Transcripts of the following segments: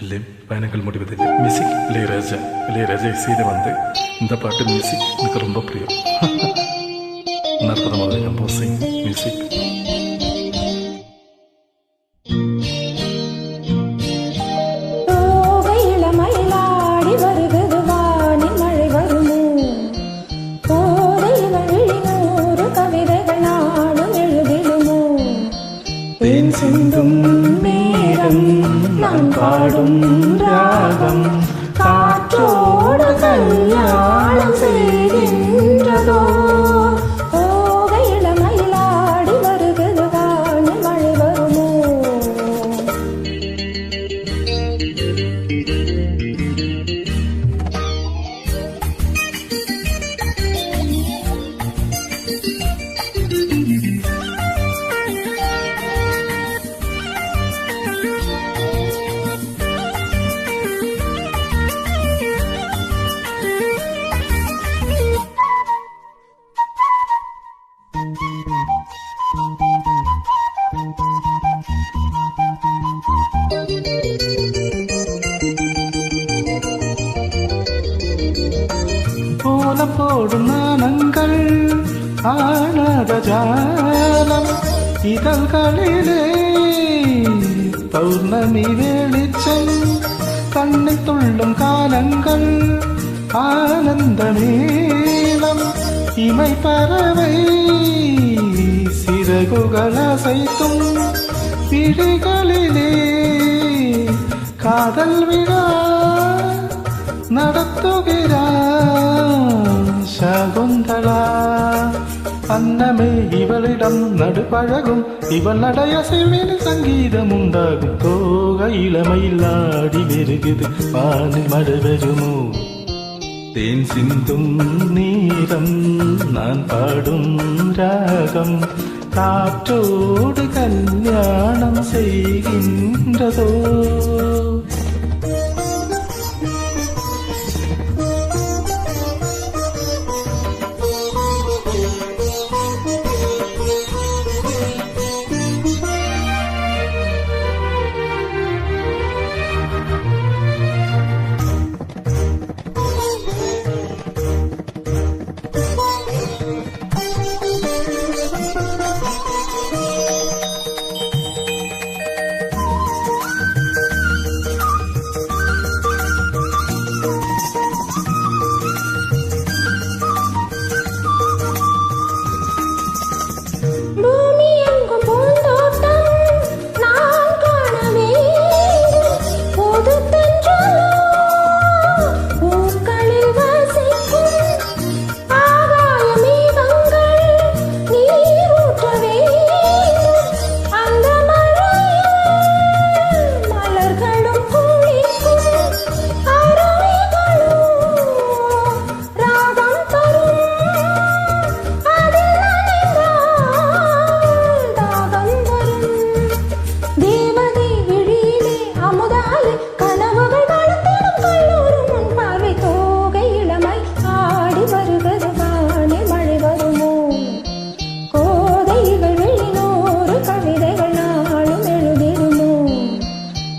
இல்லை பயணங்கள் முடிவதில்லை. மியூசிக் இளையராஜா. இளையராஜா இசையில் இந்த பாட்டு மியூசிக் எனக்கு ரொம்ப பிரியம். அற்புதமாக கம்போசிங் மியூசிக். தேன் சிந்தும் நேரம் நான் பாடும் ராகம் காற்றோடு கல்யாணம் செய்கின்றதோ இளமயிலாடி வருகிறது வானில் மழை வருமோ. கோலம் போடும் நாணங்கள் ஆனத ஜாலம் இதழ்களிலே பௌர்ணமி வெளிச்சம் கண்ணில் துள்ளும் காலங்கள் ஆனந்த மேளம் இமை பறவை சிறகுகள் அசைத்தும் விழிகளிலே காதல் விழா நடத்துகிறான் சகுந்தலா. அன்னமே இவளிடம் நடுப்பழகும் இவள் நடையசைவில் சங்கீதம் உண்டாகும். தோகை இளமையில்லாடி வெறுகுது வானில் மழை வருமோ. தேன் சிந்தும் நேரம் நான் பாடும் ராகம் காற்றோடு கல்யாணம் செய்கின்றதோ.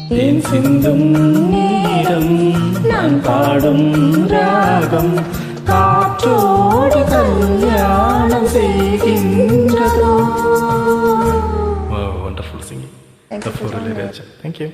தேன் சிந்தும் நேரம் நான் பாடும் ராகம் காற்றோடு கல்யாணம் செய்கின்றதோ. Wonderful singing. Thank you.